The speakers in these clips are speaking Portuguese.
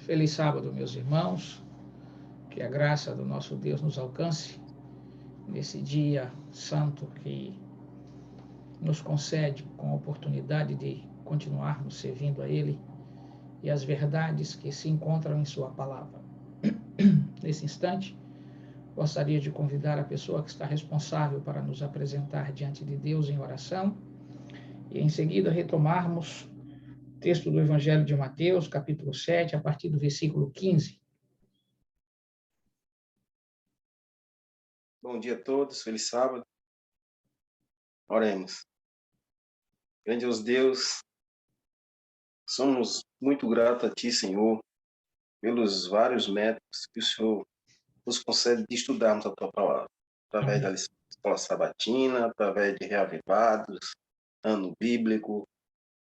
Feliz sábado, meus irmãos. Que a graça do nosso Deus nos alcance nesse dia santo que nos concede com a oportunidade de continuarmos servindo a Ele e as verdades que se encontram em Sua palavra. Nesse instante, gostaria de convidar a pessoa que está responsável para nos apresentar diante de Deus em oração e em seguida retomarmos o texto do Evangelho de Mateus, capítulo 7, a partir do versículo 15. Bom dia a todos, feliz sábado. Oremos. Grandioso Deus, somos muito gratos a Ti, Senhor, pelos vários métodos que o Senhor nos concede de estudarmos a Tua palavra, através da escola sabatina, através de reavivados, ano bíblico,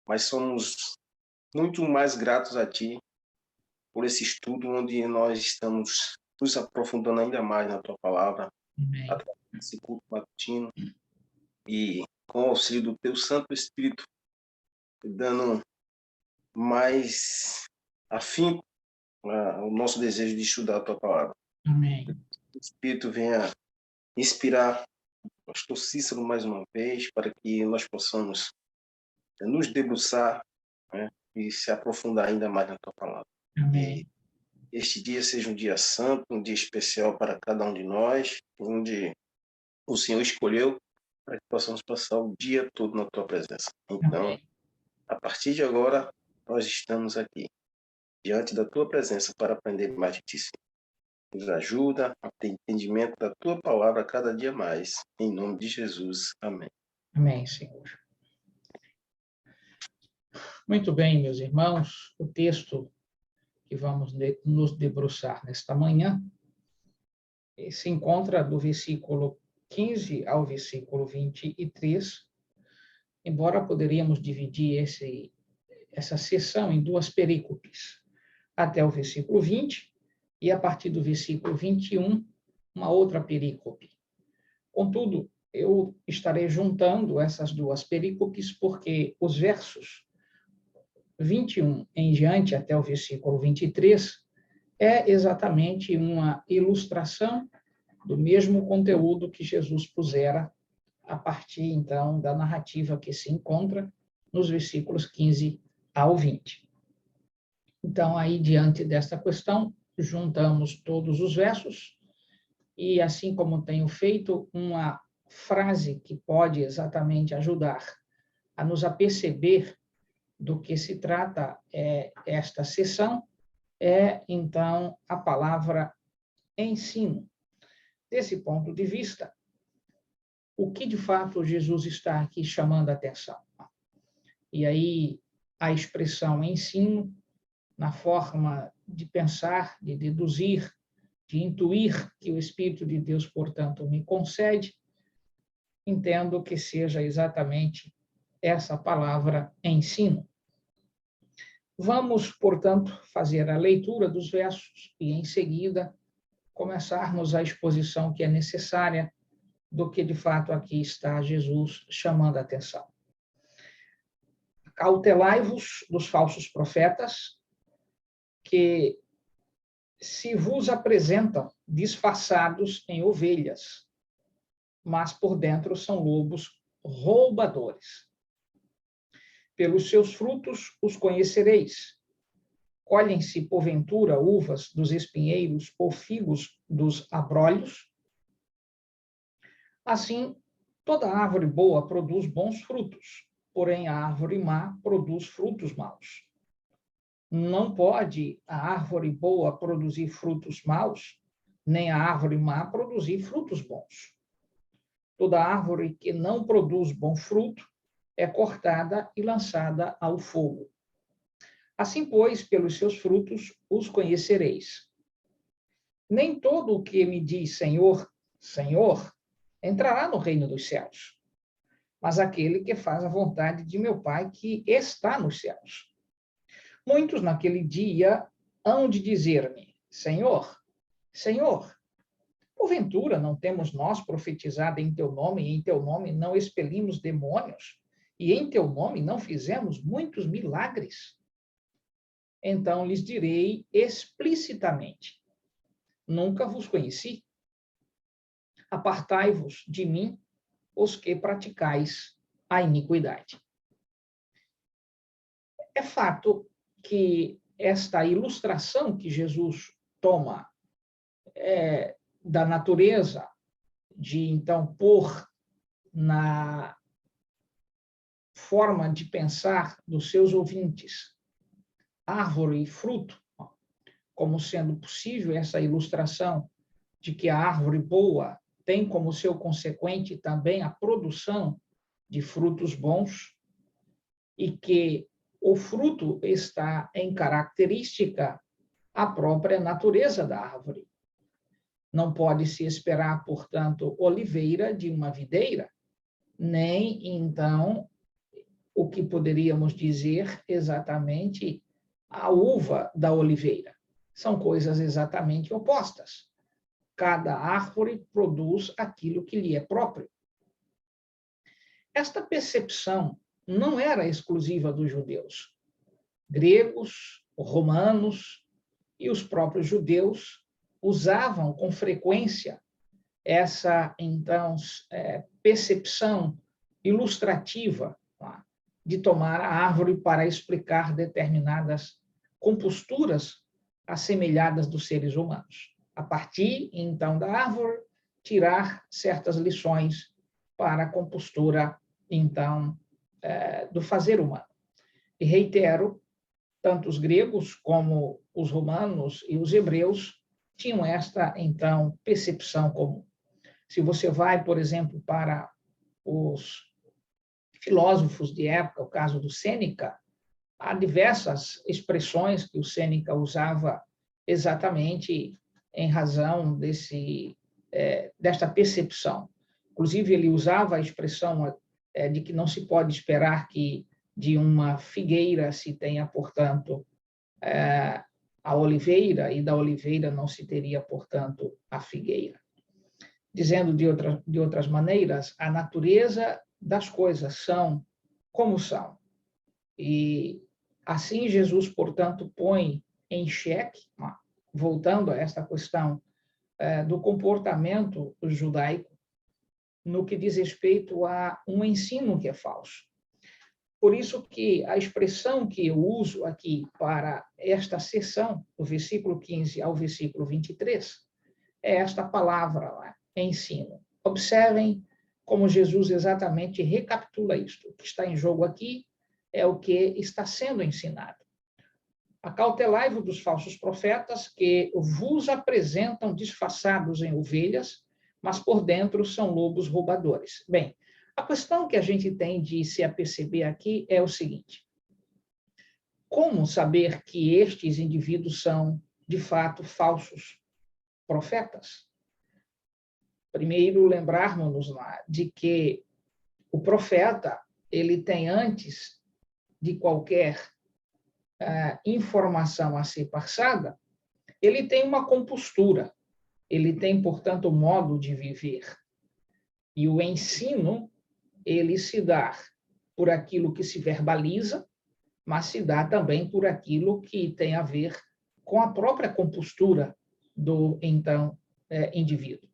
mas somos muito mais gratos a Ti por esse estudo onde nós estamos nos aprofundando ainda mais na Tua palavra, Amém. através desse culto matutino e com o auxílio do Teu Santo Espírito, dando mais afinco o nosso desejo de estudar a Tua palavra. Amém. Que o Espírito venha inspirar o pastor Cícero mais uma vez, para que nós possamos nos debruçar, né, e se aprofundar ainda mais na Tua palavra. Amém. E este dia seja um dia santo, um dia especial para cada um de nós, onde o Senhor escolheu para que possamos passar o dia todo na Tua presença. Então, Amém. a partir de agora, nós estamos aqui, diante da Tua presença, para aprender mais de Ti, Senhor. Nos ajuda a ter entendimento da Tua palavra cada dia mais. Em nome de Jesus. Amém. Amém, Senhor. Muito bem, meus irmãos, o texto que vamos nos debruçar nesta manhã se encontra do versículo 15 ao versículo 23, embora poderíamos dividir essa sessão em duas perícopes, até o versículo 20 e a partir do versículo 21, uma outra perícope. Contudo, eu estarei juntando essas duas perícopes porque os versos 21 em diante até o versículo 23 é exatamente uma ilustração do mesmo conteúdo que Jesus pusera a partir, então, da narrativa que se encontra nos versículos 15 ao 20. Então, aí, diante desta questão, juntamos todos os versos e, assim como tenho feito, uma frase que pode exatamente ajudar a nos aperceber do que se trata esta sessão, então, a palavra ensino. Desse ponto de vista, o que de fato Jesus está aqui chamando a atenção? E aí, a expressão ensino, na forma de pensar, de deduzir, de intuir que o Espírito de Deus, portanto, me concede, entendo que seja exatamente essa palavra ensino. Vamos, portanto, fazer a leitura dos versos e, em seguida, começarmos a exposição que é necessária do que, de fato, aqui está Jesus chamando a atenção. Cautelai-vos dos falsos profetas, que se vos apresentam disfarçados em ovelhas, mas por dentro são lobos roubadores. Pelos seus frutos os conhecereis. Colhem-se, porventura, uvas dos espinheiros ou figos dos abrolhos? Assim, toda árvore boa produz bons frutos, porém a árvore má produz frutos maus. Não pode a árvore boa produzir frutos maus, nem a árvore má produzir frutos bons. Toda árvore que não produz bom fruto é cortada e lançada ao fogo. Assim, pois, pelos seus frutos os conhecereis. Nem todo o que me diz Senhor, Senhor, entrará no reino dos céus, mas aquele que faz a vontade de meu Pai que está nos céus. Muitos naquele dia hão de dizer-me, Senhor, Senhor, porventura não temos nós profetizado em teu nome, e em teu nome não expelimos demônios, e em teu nome não fizemos muitos milagres? então lhes direi explicitamente: nunca vos conheci. Apartai-vos de mim, os que praticais a iniquidade. É fato que esta ilustração que Jesus toma da natureza, de então pôr na forma de pensar dos seus ouvintes árvore e fruto, como sendo possível essa ilustração de que a árvore boa tem como seu consequente também a produção de frutos bons, e que o fruto está em característica à própria natureza da árvore. Não pode se esperar, portanto, oliveira de uma videira, nem, então, o que poderíamos dizer exatamente a uva da oliveira. São coisas exatamente opostas. Cada árvore produz aquilo que lhe é próprio. Esta percepção não era exclusiva dos judeus. Gregos, romanos e os próprios judeus usavam com frequência essa, então, percepção ilustrativa de tomar a árvore para explicar determinadas composturas assemelhadas dos seres humanos. A partir, então, da árvore, tirar certas lições para a compostura, então, do fazer humano. E reitero, tanto os gregos como os romanos e os hebreus tinham esta, então, percepção comum. Se você vai, por exemplo, para os filósofos de época, o caso do Sêneca, há diversas expressões que o Sêneca usava exatamente em razão desta percepção. Inclusive, ele usava a expressão de que não se pode esperar que de uma figueira se tenha, portanto, a oliveira, e da oliveira não se teria, portanto, a figueira. Dizendo de outras maneiras, a natureza das coisas são como são. E assim Jesus, portanto, põe em xeque, voltando a esta questão do comportamento judaico, no que diz respeito a um ensino que é falso. Por isso que a expressão que eu uso aqui para esta sessão, do versículo 15 ao versículo 23, é esta palavra, ensino. Observem como Jesus exatamente recapitula isto. O que está em jogo aqui é o que está sendo ensinado. Acautelai-vos dos falsos profetas que vos apresentam disfarçados em ovelhas, mas por dentro são lobos roubadores. Bem, a questão que a gente tem de se aperceber aqui é o seguinte: como saber que estes indivíduos são, de fato, falsos profetas? Primeiro, lembrarmos-nos de que o profeta, ele tem, antes de qualquer informação a ser passada, ele tem uma compostura, ele tem, portanto, um modo de viver. E o ensino, ele se dá por aquilo que se verbaliza, mas se dá também por aquilo que tem a ver com a própria compostura do, então, indivíduo.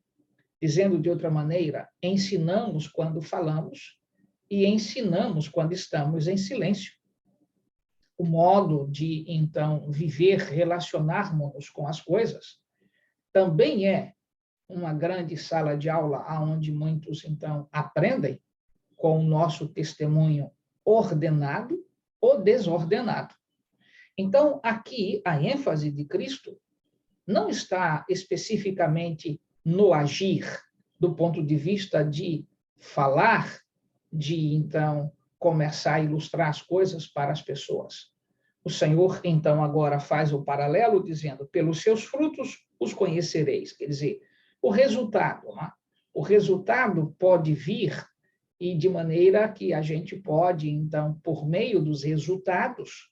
Dizendo de outra maneira, ensinamos quando falamos e ensinamos quando estamos em silêncio. O modo de, então, viver, relacionarmos-nos com as coisas, também é uma grande sala de aula onde muitos, então, aprendem com o nosso testemunho ordenado ou desordenado. Então, aqui, a ênfase de Cristo não está especificamente no agir, do ponto de vista de falar, de, então, começar a ilustrar as coisas para as pessoas. O Senhor, então, agora faz o paralelo, dizendo: pelos seus frutos os conhecereis. Quer dizer, o resultado pode vir, e de maneira que a gente pode, então, por meio dos resultados,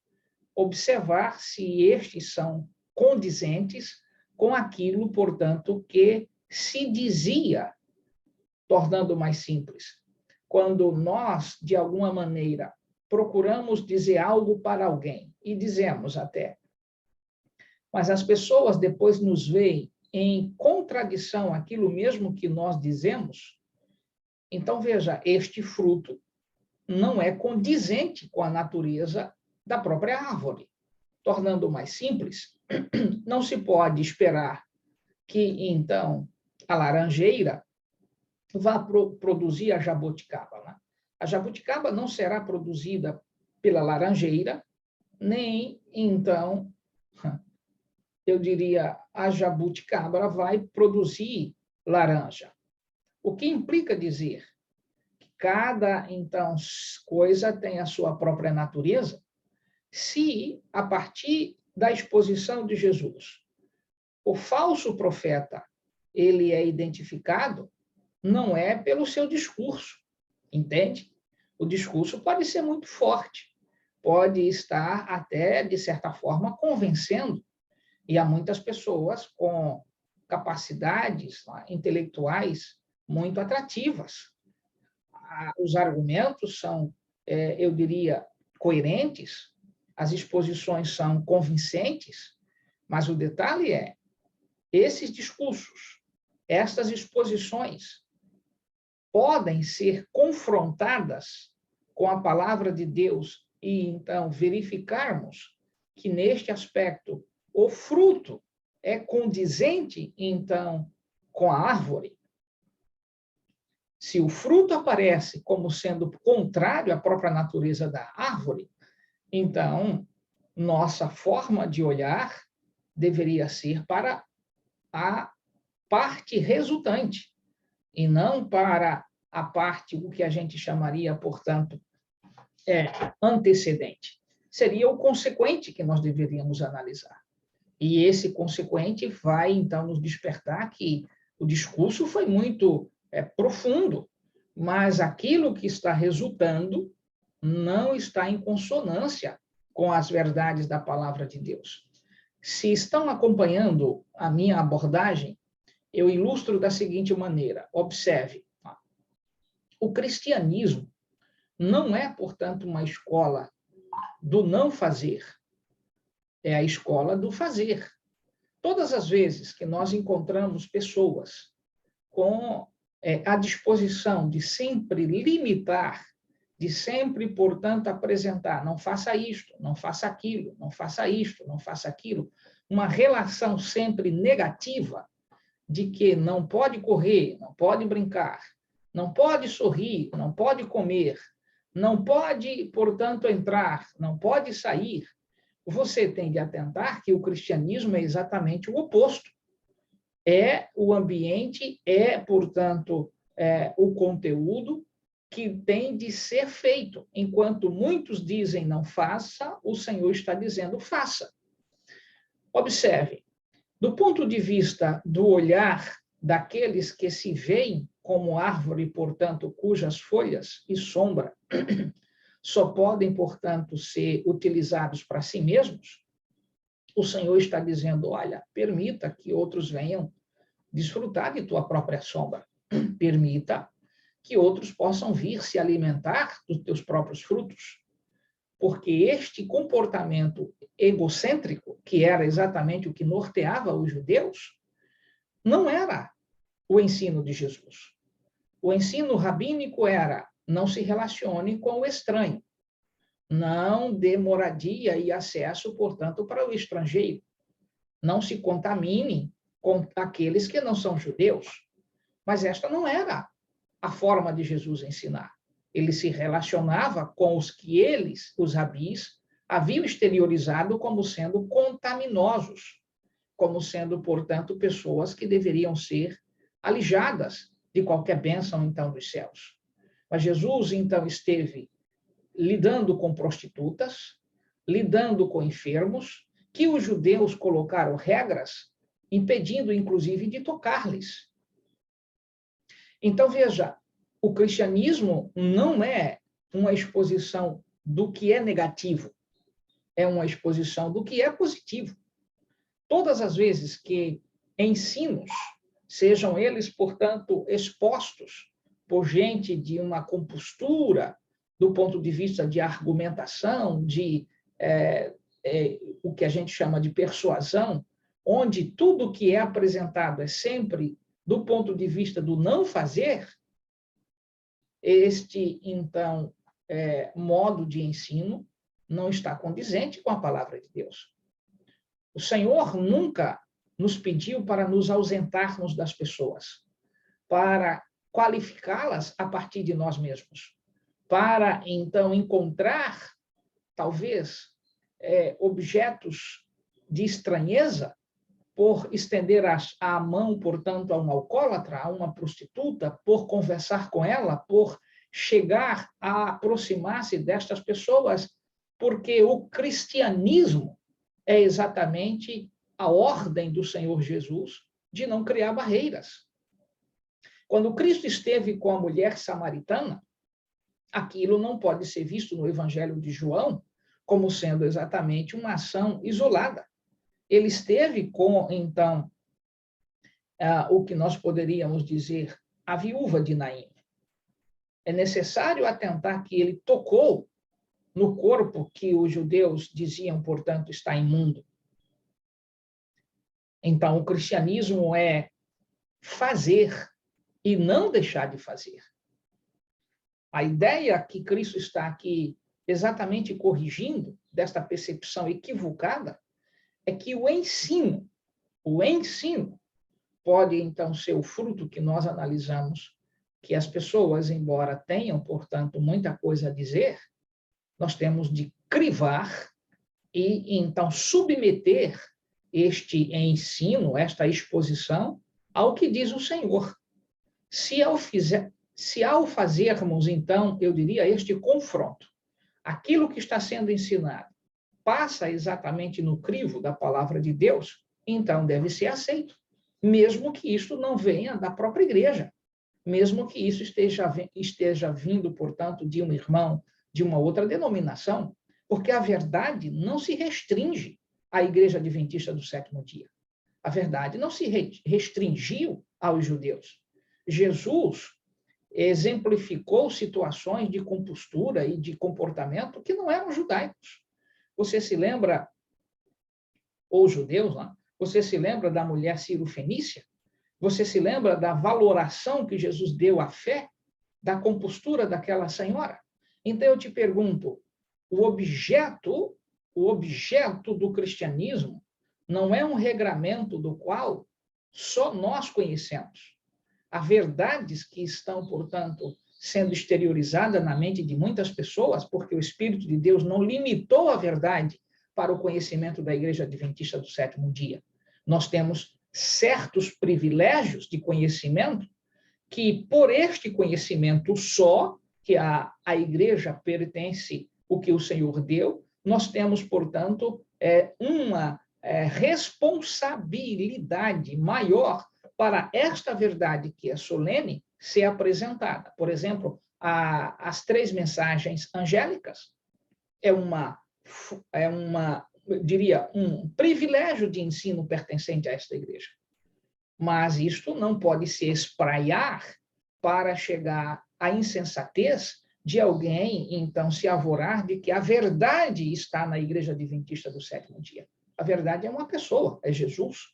observar se estes são condizentes com aquilo, portanto, que se dizia, tornando mais simples. Quando nós, de alguma maneira, procuramos dizer algo para alguém, e dizemos até: mas as pessoas depois nos veem em contradição àquilo mesmo que nós dizemos, então, veja, este fruto não é condizente com a natureza da própria árvore. Tornando mais simples, não se pode esperar que, então, a laranjeira vá produzir a jabuticaba, né? A jabuticaba não será produzida pela laranjeira, nem, então, eu diria, a jabuticaba vai produzir laranja. O que implica dizer que cada, então, coisa tem a sua própria natureza, se, a partir da exposição de Jesus, o falso profeta ele é identificado, não é pelo seu discurso, entende? O discurso pode ser muito forte, pode estar até, de certa forma, convencendo, e há muitas pessoas com capacidades intelectuais muito atrativas. Os argumentos são, eu diria, coerentes, as exposições são convincentes, mas o detalhe é, esses discursos, estas exposições, podem ser confrontadas com a palavra de Deus e, então, verificarmos que, neste aspecto, o fruto é condizente, então, com a árvore. Se o fruto aparece como sendo contrário à própria natureza da árvore, então, nossa forma de olhar deveria ser para a parte resultante, e não para a parte, o que a gente chamaria, portanto, antecedente. Seria o consequente que nós deveríamos analisar. E esse consequente vai, então, nos despertar que o discurso foi muito profundo, mas aquilo que está resultando não está em consonância com as verdades da palavra de Deus. Se estão acompanhando a minha abordagem, eu ilustro da seguinte maneira. Observe, o cristianismo não é, portanto, uma escola do não fazer, é a escola do fazer. Todas as vezes que nós encontramos pessoas com a disposição de sempre limitar, de sempre, portanto, apresentar, não faça isto, não faça aquilo, não faça isto, não faça aquilo, uma relação sempre negativa de que não pode correr, não pode brincar, não pode sorrir, não pode comer, não pode, portanto, entrar, não pode sair, você tem de atentar que o cristianismo é exatamente o oposto. É o ambiente, portanto, o conteúdo que tem de ser feito. Enquanto muitos dizem não faça, o Senhor está dizendo faça. Observe, do ponto de vista do olhar daqueles que se veem como árvore, portanto, cujas folhas e sombra só podem, portanto, ser utilizados para si mesmos, o Senhor está dizendo, olha, permita que outros venham desfrutar de tua própria sombra. Permita que outros possam vir se alimentar dos teus próprios frutos. Porque este comportamento egocêntrico, que era exatamente o que norteava os judeus, não era o ensino de Jesus. O ensino rabínico era, não se relacione com o estranho, não dê moradia e acesso, portanto, para o estrangeiro, não se contamine com aqueles que não são judeus. Mas esta não era a forma de Jesus ensinar. Ele se relacionava com os que eles, os rabis, haviam exteriorizado como sendo contaminosos, como sendo, portanto, pessoas que deveriam ser alijadas de qualquer bênção, então, dos céus. Mas Jesus, então, esteve lidando com prostitutas, lidando com enfermos, que os judeus colocaram regras, impedindo, inclusive, de tocar-lhes. Então, veja, o cristianismo não é uma exposição do que é negativo, é uma exposição do que é positivo. Todas as vezes que ensinos, sejam eles, portanto, expostos por gente de uma compostura, do ponto de vista de argumentação, de o que a gente chama de persuasão, onde tudo que é apresentado é sempre do ponto de vista do não fazer, este, então, modo de ensino não está condizente com a palavra de Deus. O Senhor nunca nos pediu para nos ausentarmos das pessoas, para qualificá-las a partir de nós mesmos, para, então, encontrar, talvez, objetos de estranheza, por estender a mão, portanto, a um alcoólatra, a uma prostituta, por conversar com ela, por chegar a aproximar-se destas pessoas, porque o cristianismo é exatamente a ordem do Senhor Jesus de não criar barreiras. Quando Cristo esteve com a mulher samaritana, aquilo não pode ser visto no Evangelho de João como sendo exatamente uma ação isolada. Ele esteve com, então, o que nós poderíamos dizer, a viúva de Naim. É necessário atentar que ele tocou no corpo que os judeus diziam, portanto, está imundo. Então, o cristianismo é fazer e não deixar de fazer. A ideia que Cristo está aqui exatamente corrigindo, desta percepção equivocada, é que o ensino pode, então, ser o fruto que nós analisamos, que as pessoas, embora tenham, portanto, muita coisa a dizer, nós temos de crivar e, então, submeter este ensino, esta exposição, ao que diz o Senhor. Se ao fazermos, então, eu diria, este confronto, aquilo que está sendo ensinado passa exatamente no crivo da palavra de Deus, então deve ser aceito, mesmo que isso não venha da própria igreja, mesmo que isso esteja vindo, portanto, de um irmão de uma outra denominação, porque a verdade não se restringe à Igreja Adventista do Sétimo Dia. A verdade não se restringiu aos judeus. Jesus exemplificou situações de compostura e de comportamento que não eram judaicos. Você se lembra, ou judeus, né? Você se lembra da mulher Ciro-fenícia? Você se lembra da valoração que Jesus deu à fé, da compostura daquela senhora? Então, eu te pergunto, o objeto do cristianismo não é um regramento do qual só nós conhecemos. Há verdades que estão, portanto, sendo exteriorizadas na mente de muitas pessoas, porque o Espírito de Deus não limitou a verdade para o conhecimento da Igreja Adventista do Sétimo Dia. Nós temos certos privilégios de conhecimento que, por este conhecimento só, que a Igreja pertence o que o Senhor deu, nós temos, portanto, uma responsabilidade maior para esta verdade que é solene ser apresentada. Por exemplo, as 3 mensagens angélicas eu diria, um privilégio de ensino pertencente a esta igreja. Mas isto não pode se espraiar para chegar à insensatez de alguém, então, se arvorar de que a verdade está na Igreja Adventista do Sétimo Dia. A verdade é uma pessoa, é Jesus.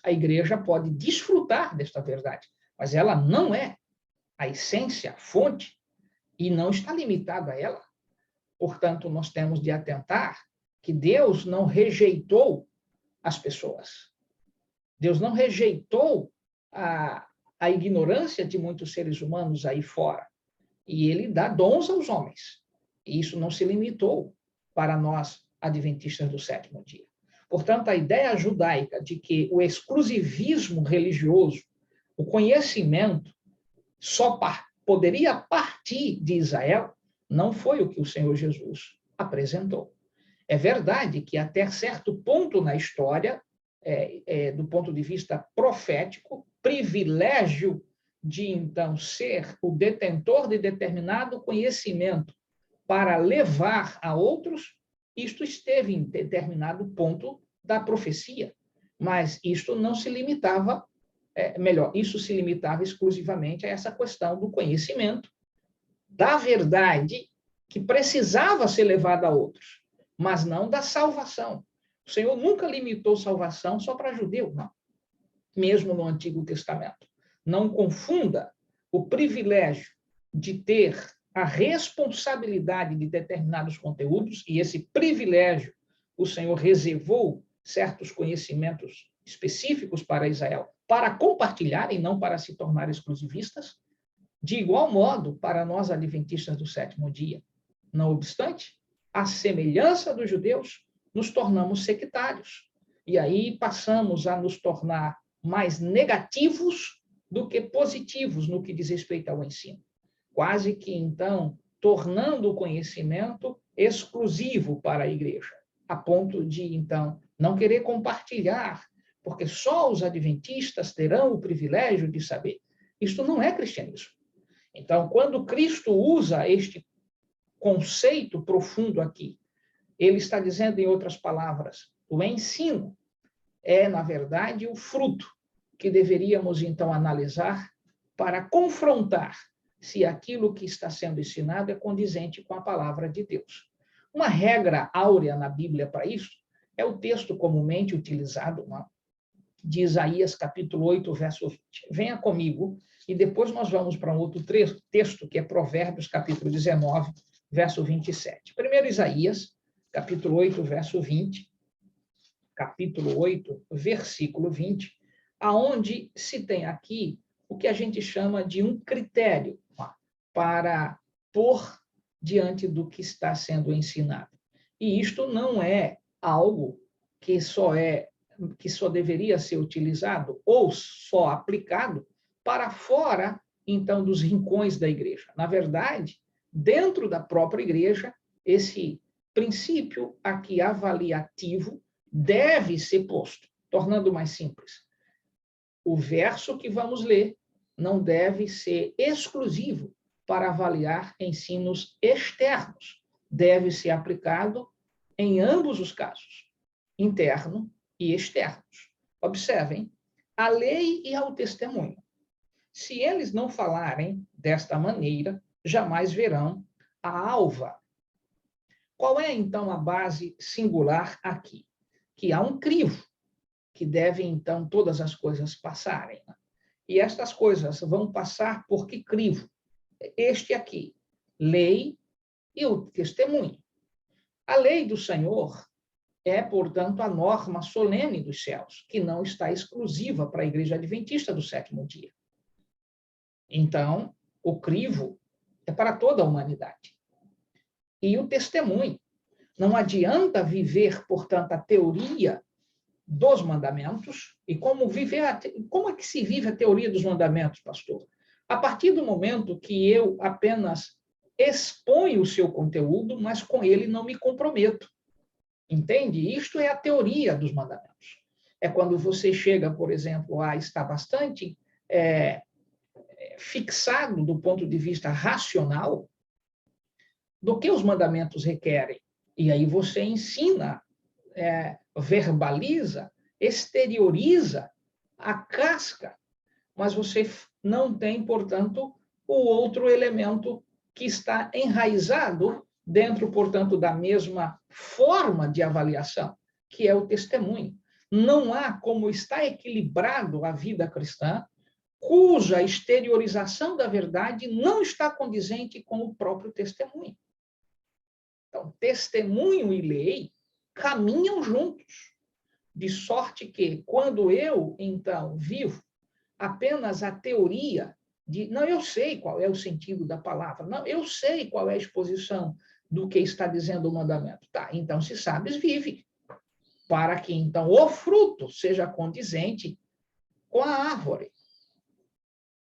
A igreja pode desfrutar desta verdade, mas ela não é a essência, a fonte, e não está limitada a ela. Portanto, nós temos de atentar que Deus não rejeitou as pessoas. Deus não rejeitou a ignorância de muitos seres humanos aí fora. E ele dá dons aos homens. E isso não se limitou para nós, adventistas do Sétimo Dia. Portanto, a ideia judaica de que o exclusivismo religioso, o conhecimento, só poderia partir de Israel, não foi o que o Senhor Jesus apresentou. É verdade que até certo ponto na história, do ponto de vista profético, privilégio de, então, ser o detentor de determinado conhecimento para levar a outros, isto esteve em determinado ponto da profecia, mas isto não se limitava, isso se limitava exclusivamente a essa questão do conhecimento, da verdade que precisava ser levada a outros. mas não da salvação. O Senhor nunca limitou salvação só para judeu, não. Mesmo no Antigo Testamento. Não confunda o privilégio de ter a responsabilidade de determinados conteúdos, e esse privilégio o Senhor reservou certos conhecimentos específicos para Israel, para compartilhar e não para se tornar exclusivistas, de igual modo para nós adventistas do sétimo dia. Não obstante, à semelhança dos judeus, nos tornamos sectários. E aí passamos a nos tornar mais negativos do que positivos no que diz respeito ao ensino. Quase que, então, tornando o conhecimento exclusivo para a igreja, a ponto de, então, não querer compartilhar, porque só os adventistas terão o privilégio de saber. Isto não é cristianismo. Então, quando Cristo usa este conceito profundo aqui, ele está dizendo, em outras palavras, o ensino é, na verdade, o fruto que deveríamos, então, analisar para confrontar se aquilo que está sendo ensinado é condizente com a palavra de Deus. Uma regra áurea na Bíblia para isso é o texto comumente utilizado de Isaías, capítulo 8, verso 20. Venha comigo, e depois nós vamos para um outro texto, que é Provérbios, capítulo 19, verso 27. Primeiro, Isaías, capítulo 8, verso 20, capítulo 8, versículo 20, aonde se tem aqui o que a gente chama de um critério para pôr diante do que está sendo ensinado. E isto não é algo que só deveria ser utilizado ou só aplicado para fora, então, dos rincões da igreja. Na verdade, dentro da própria igreja, esse princípio aqui avaliativo deve ser posto, tornando mais simples. O verso que vamos ler não deve ser exclusivo para avaliar ensinos externos. Deve ser aplicado em ambos os casos, interno e externos. Observem, a lei e ao testemunho. Se eles não falarem desta maneira, jamais verão a alva. Qual é, então, a base singular aqui? Que há um crivo que deve, então, todas as coisas passarem. E estas coisas vão passar por que crivo? Este aqui, lei e o testemunho. A lei do Senhor é, portanto, a norma solene dos céus, que não está exclusiva para a Igreja Adventista do sétimo dia. Então, o crivo é para toda a humanidade. E o testemunho. Não adianta viver, portanto, a teoria dos mandamentos. E como é que se vive a teoria dos mandamentos, pastor? A partir do momento que eu apenas exponho o seu conteúdo, mas com ele não me comprometo. Entende? Isto é a teoria dos mandamentos. É quando você chega, por exemplo, a estar bastante fixado do ponto de vista racional do que os mandamentos requerem. E aí você ensina, verbaliza, exterioriza a casca, mas você não tem, portanto, o outro elemento que está enraizado dentro, portanto, da mesma forma de avaliação, que é o testemunho. Não há como estar equilibrado a vida cristã cuja exteriorização da verdade não está condizente com o próprio testemunho. Então, testemunho e lei caminham juntos, de sorte que, quando eu, então, vivo apenas a teoria de, não, eu sei qual é o sentido da palavra, não, eu sei qual é a exposição do que está dizendo o mandamento. Tá, então, se sabes, vive, para que, então, o fruto seja condizente com a árvore.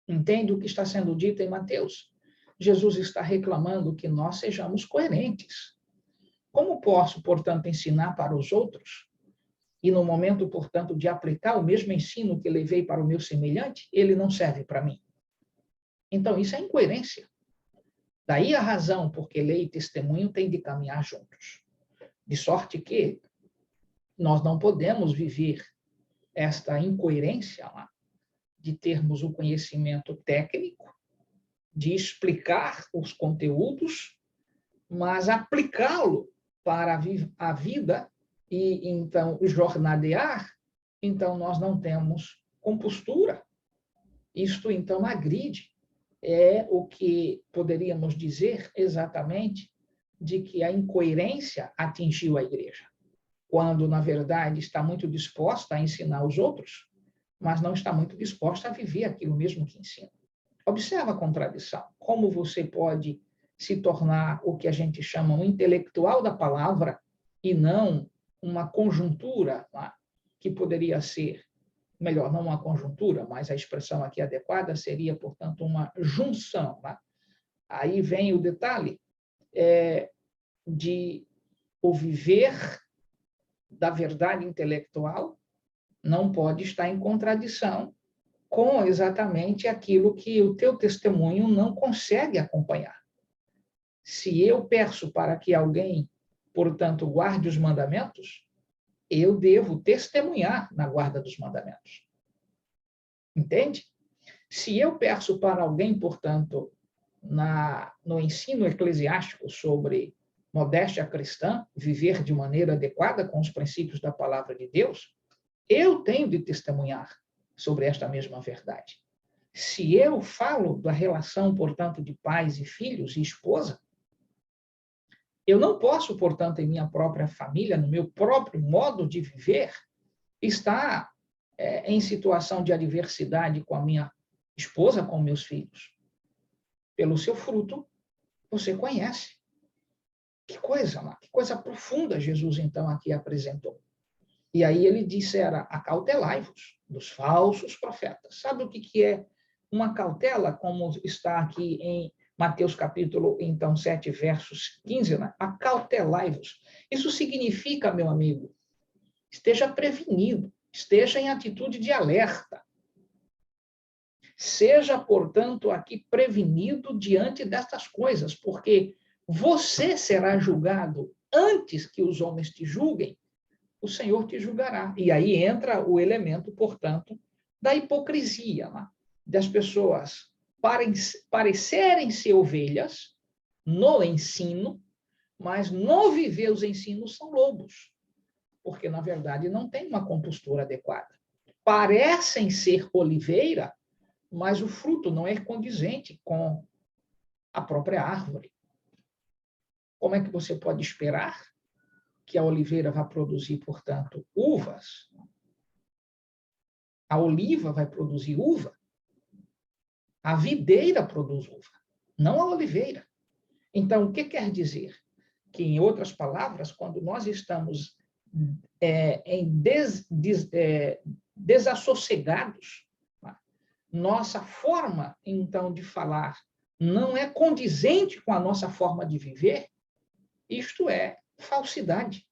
Entende o que está sendo dito em Mateus? Jesus está reclamando que nós sejamos coerentes. Como posso, portanto, ensinar para os outros e, no momento, portanto, de aplicar o mesmo ensino que levei para o meu semelhante, ele não serve para mim? Então, isso é incoerência. Daí a razão porque lei e testemunho têm de caminhar juntos. De sorte que nós não podemos viver esta incoerência de termos o conhecimento técnico, de explicar os conteúdos, mas aplicá-lo para a vida e, então, jornadear, então nós não temos compostura. Isto, então, agride. É o que poderíamos dizer exatamente de que a incoerência atingiu a igreja, quando, na verdade, está muito disposta a ensinar os outros, mas não está muito disposta a viver aquilo mesmo que ensina. Observa a contradição. Como você pode se tornar o que a gente chama um intelectual da palavra e não uma conjuntura, tá? Que poderia ser, melhor, não uma conjuntura, mas a expressão aqui adequada seria, portanto, uma junção. Tá? Aí vem o detalhe de o viver da verdade intelectual não pode estar em contradição com exatamente aquilo que o teu testemunho não consegue acompanhar. Se eu peço para que alguém, portanto, guarde os mandamentos, eu devo testemunhar na guarda dos mandamentos. Entende? Se eu peço para alguém, portanto, no ensino eclesiástico sobre modéstia cristã, viver de maneira adequada com os princípios da palavra de Deus, eu tenho de testemunhar sobre esta mesma verdade. Se eu falo da relação, portanto, de pais e filhos e esposa, eu não posso, portanto, em minha própria família, no meu próprio modo de viver, estar em situação de adversidade com a minha esposa, com meus filhos. Pelo seu fruto, você conhece. Que coisa profunda Jesus, então, aqui apresentou. E aí ele disse, acautelai-vos dos falsos profetas. Sabe o que é uma cautela, como está aqui em Mateus capítulo, então, 7, versos 15, né? Acautelai-vos. Isso significa, meu amigo, esteja prevenido, esteja em atitude de alerta. Seja, portanto, aqui prevenido diante destas coisas, porque você será julgado antes que os homens te julguem, o Senhor te julgará. E aí entra o elemento, portanto, da hipocrisia, né? Das pessoas parecerem ser ovelhas no ensino, mas no viver os ensinos são lobos, porque, na verdade, não tem uma compostura adequada. Parecem ser oliveira, mas o fruto não é condizente com a própria árvore. Como é que você pode esperar que a oliveira vai produzir, portanto, uvas? A oliva vai produzir uva? A videira produz uva, não a oliveira. Então, o que quer dizer? Que, em outras palavras, quando nós estamos desassossegados, nossa forma, então, de falar não é condizente com a nossa forma de viver, isto é falsidade.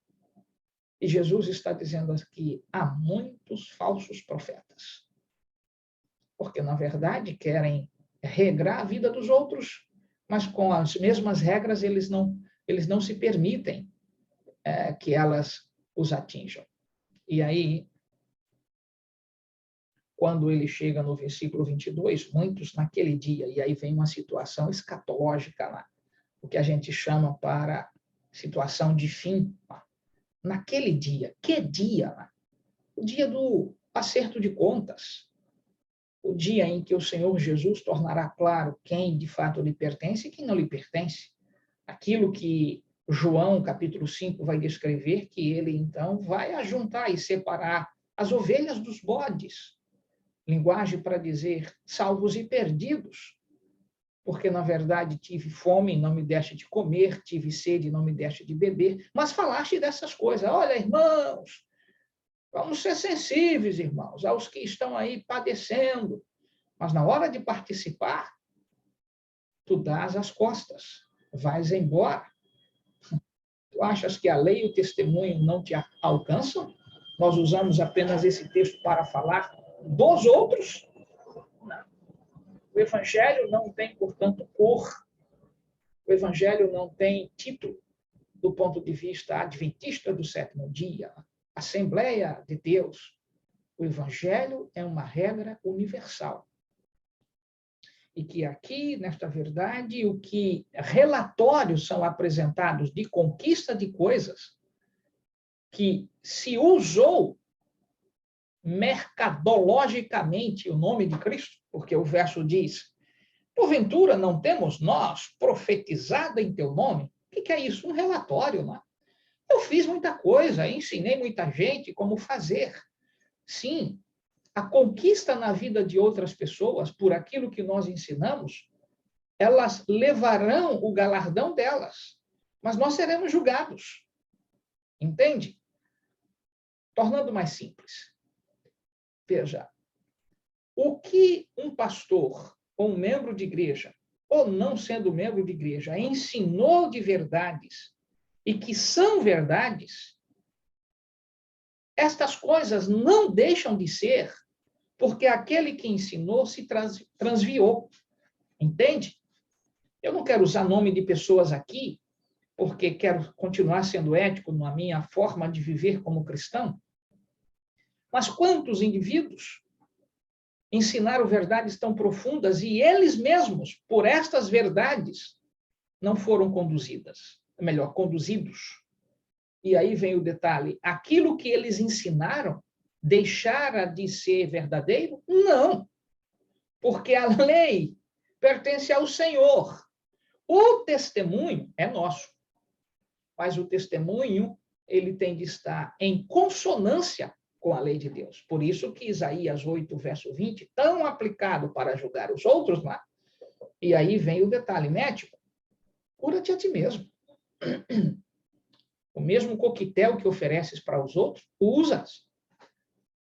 E Jesus está dizendo aqui, há muitos falsos profetas. Porque, na verdade, querem regrar a vida dos outros, mas com as mesmas regras eles não se permitem que elas os atinjam. E aí, quando ele chega no versículo 22, muitos naquele dia, e aí vem uma situação escatológica lá, o que a gente chama para situação de fim, naquele dia. Que dia? O dia do acerto de contas. O dia em que o Senhor Jesus tornará claro quem de fato lhe pertence e quem não lhe pertence. Aquilo que João, capítulo 5, vai descrever, que ele, então, vai ajuntar e separar as ovelhas dos bodes. Linguagem para dizer salvos e perdidos. Porque, na verdade, tive fome e não me deste de comer, tive sede e não me deste de beber, mas falaste dessas coisas. Olha, irmãos, vamos ser sensíveis, irmãos, aos que estão aí padecendo. Mas na hora de participar, tu dás as costas, vais embora. Tu achas que a lei e o testemunho não te alcançam? Nós usamos apenas esse texto para falar dos outros? Não. O evangelho não tem, portanto, cor. O evangelho não tem título do ponto de vista adventista do sétimo dia, Assembleia de Deus. O evangelho é uma regra universal. e que aqui, nesta verdade, o que relatórios são apresentados de conquista de coisas que se usou mercadologicamente o nome de Cristo, porque o verso diz: porventura não temos nós profetizado em teu nome? O que é isso? Um relatório, não é? Eu fiz muita coisa, ensinei muita gente como fazer. Sim, a conquista na vida de outras pessoas por aquilo que nós ensinamos, elas levarão o galardão delas, mas nós seremos julgados. Entende? Tornando mais simples. Veja, o que um pastor ou um membro de igreja, ou não sendo membro de igreja, ensinou de verdades e que são verdades, estas coisas não deixam de ser, porque aquele que ensinou se transviou. Entende? Eu não quero usar nome de pessoas aqui, porque quero continuar sendo ético na minha forma de viver como cristão. Mas quantos indivíduos ensinaram verdades tão profundas e eles mesmos, por estas verdades, não foram conduzidos. E aí vem o detalhe: aquilo que eles ensinaram deixara de ser verdadeiro? Não, porque a lei pertence ao Senhor. O testemunho é nosso, mas o testemunho ele tem de estar em consonância com a lei de Deus. Por isso que Isaías 8, verso 20, tão aplicado para julgar os outros lá. E aí vem o detalhe médico: cura-te a ti mesmo. O mesmo coquetel que ofereces para os outros, usas.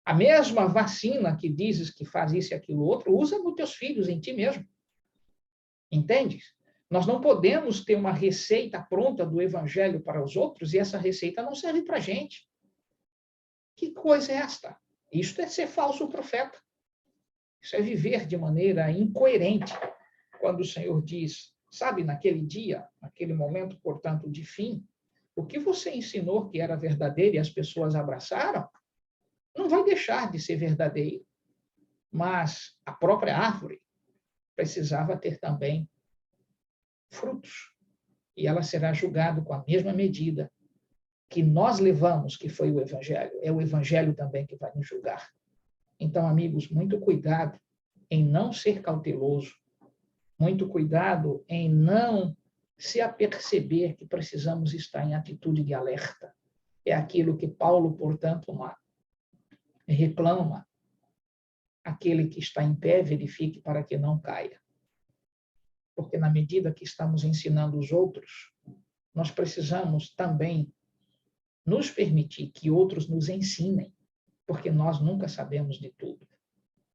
A mesma vacina que dizes que faz isso e aquilo outro, usa nos teus filhos, em ti mesmo. Entende? Nós não podemos ter uma receita pronta do evangelho para os outros e essa receita não serve para a gente. Que coisa é esta? Isto é ser falso profeta. Isso é viver de maneira incoerente. Quando o Senhor diz, sabe, naquele dia, naquele momento, portanto, de fim, o que você ensinou que era verdadeiro e as pessoas abraçaram, não vai deixar de ser verdadeiro. Mas a própria árvore precisava ter também frutos. E ela será julgada com a mesma medida que nós levamos, que foi o Evangelho. É o Evangelho também que vai nos julgar. Então, amigos, muito cuidado em não ser cauteloso, muito cuidado em não se aperceber que precisamos estar em atitude de alerta. É aquilo que Paulo, portanto, reclama. Aquele que está em pé, verifique para que não caia. Porque na medida que estamos ensinando os outros, nós precisamos também nos permitir que outros nos ensinem, porque nós nunca sabemos de tudo.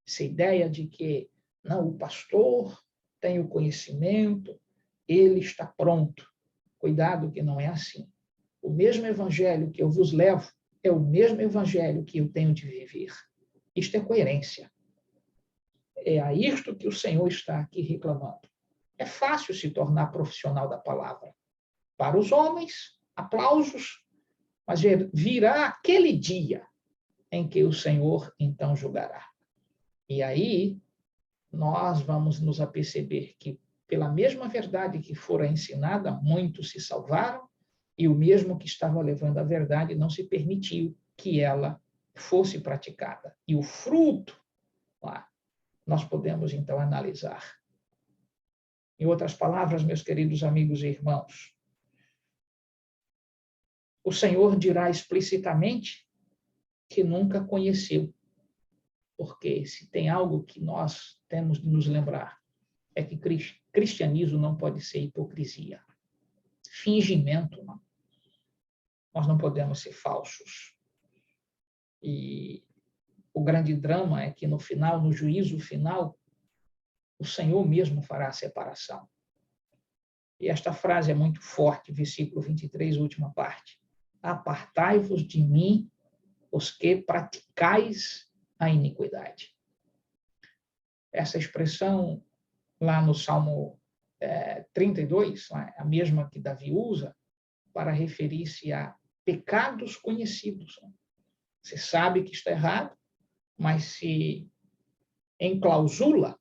Essa ideia de que, não, o pastor tem o conhecimento, ele está pronto. Cuidado que não é assim. O mesmo evangelho que eu vos levo é o mesmo evangelho que eu tenho de viver. Isto é coerência. É a isto que o Senhor está aqui reclamando. É fácil se tornar profissional da palavra. Para os homens, aplausos, mas virá aquele dia em que o Senhor então julgará. E aí nós vamos nos aperceber que, pela mesma verdade que fora ensinada, muitos se salvaram, e o mesmo que estava levando a verdade não se permitiu que ela fosse praticada. E o fruto, lá, nós podemos então analisar. Em outras palavras, meus queridos amigos e irmãos, o Senhor dirá explicitamente que nunca conheceu. Porque se tem algo que nós temos de nos lembrar, é que cristianismo não pode ser hipocrisia. Fingimento, não. Nós não podemos ser falsos. E o grande drama é que no final, no juízo final, o Senhor mesmo fará a separação. E esta frase é muito forte, versículo 23, última parte. Apartai-vos de mim, os que praticais a iniquidade. Essa expressão, lá no Salmo 32, a mesma que Davi usa, para referir-se a pecados conhecidos. Você sabe que está errado, mas se enclausula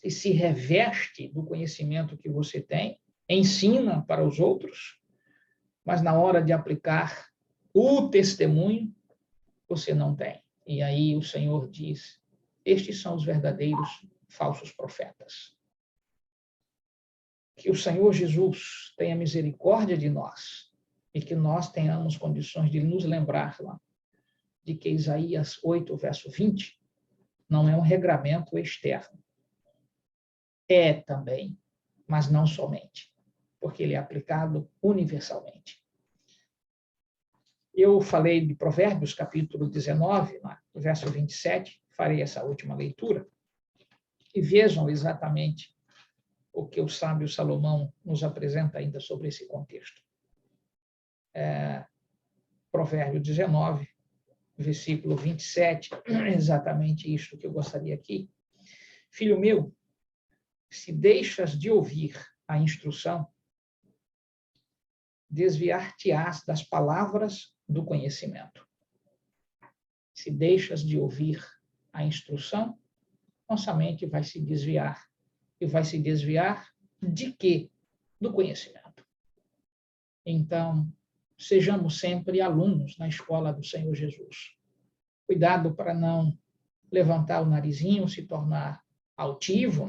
e se reveste do conhecimento que você tem, ensina para os outros, mas na hora de aplicar o testemunho, você não tem. E aí o Senhor diz: estes são os verdadeiros falsos profetas. Que o Senhor Jesus tenha misericórdia de nós e que nós tenhamos condições de nos lembrar lá de que Isaías 8, verso 20, não é um regramento externo. É também, mas não somente, porque ele é aplicado universalmente. Eu falei de Provérbios, capítulo 19, verso 27, farei essa última leitura, e vejam exatamente o que o sábio Salomão nos apresenta ainda sobre esse contexto. Provérbio 19, versículo 27, exatamente isto que eu gostaria aqui. Filho meu, se deixas de ouvir a instrução, desviar-te-ás das palavras do conhecimento. Se deixas de ouvir a instrução, nossa mente vai se desviar. E vai se desviar de quê? Do conhecimento. Então, sejamos sempre alunos na escola do Senhor Jesus. Cuidado para não levantar o narizinho, se tornar altivo,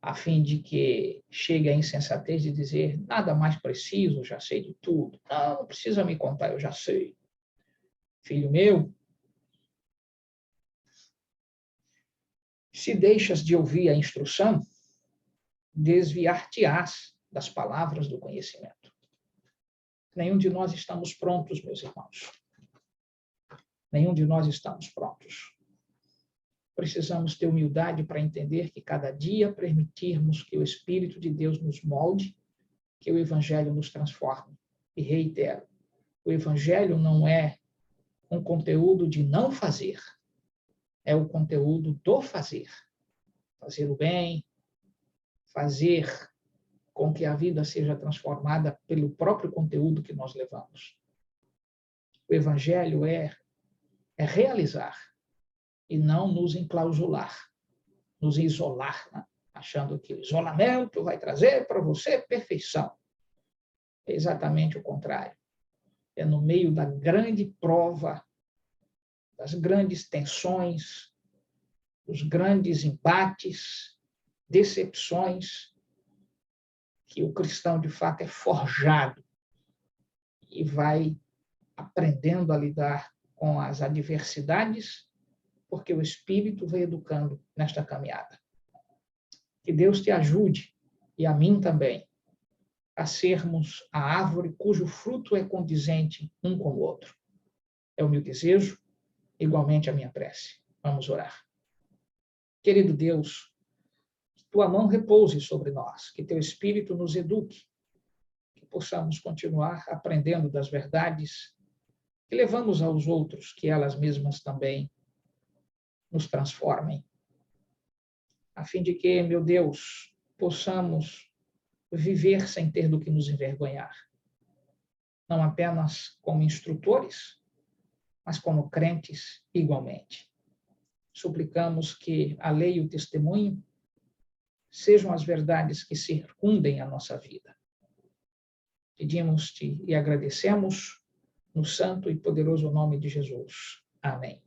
a fim de que chegue a insensatez de dizer: nada mais preciso, já sei de tudo. Não precisa me contar, eu já sei. Filho meu, se deixas de ouvir a instrução, desviar-te-ás das palavras do conhecimento. Nenhum de nós estamos prontos, meus irmãos. Nenhum de nós estamos prontos. Precisamos ter humildade para entender que cada dia permitirmos que o Espírito de Deus nos molde, que o Evangelho nos transforme. E reitero, o Evangelho não é um conteúdo de não fazer, é o conteúdo do fazer. Fazer o bem, fazer com que a vida seja transformada pelo próprio conteúdo que nós levamos. O Evangelho é realizar e não nos enclausular, nos isolar, achando que o isolamento vai trazer para você perfeição. É exatamente o contrário. É no meio da grande prova, das grandes tensões, dos grandes embates, decepções, que o cristão, de fato, é forjado e vai aprendendo a lidar com as adversidades, porque o Espírito vai educando nesta caminhada. Que Deus te ajude, e a mim também, a sermos a árvore cujo fruto é condizente um com o outro. É o meu desejo, igualmente a minha prece. Vamos orar. Querido Deus, que tua mão repouse sobre nós, que teu Espírito nos eduque, que possamos continuar aprendendo das verdades que levamos aos outros, que elas mesmas também nos transformem, a fim de que, meu Deus, possamos viver sem ter do que nos envergonhar, não apenas como instrutores, mas como crentes igualmente. Suplicamos que a lei e o testemunho sejam as verdades que circundem a nossa vida. Pedimos-te e agradecemos no santo e poderoso nome de Jesus. Amém.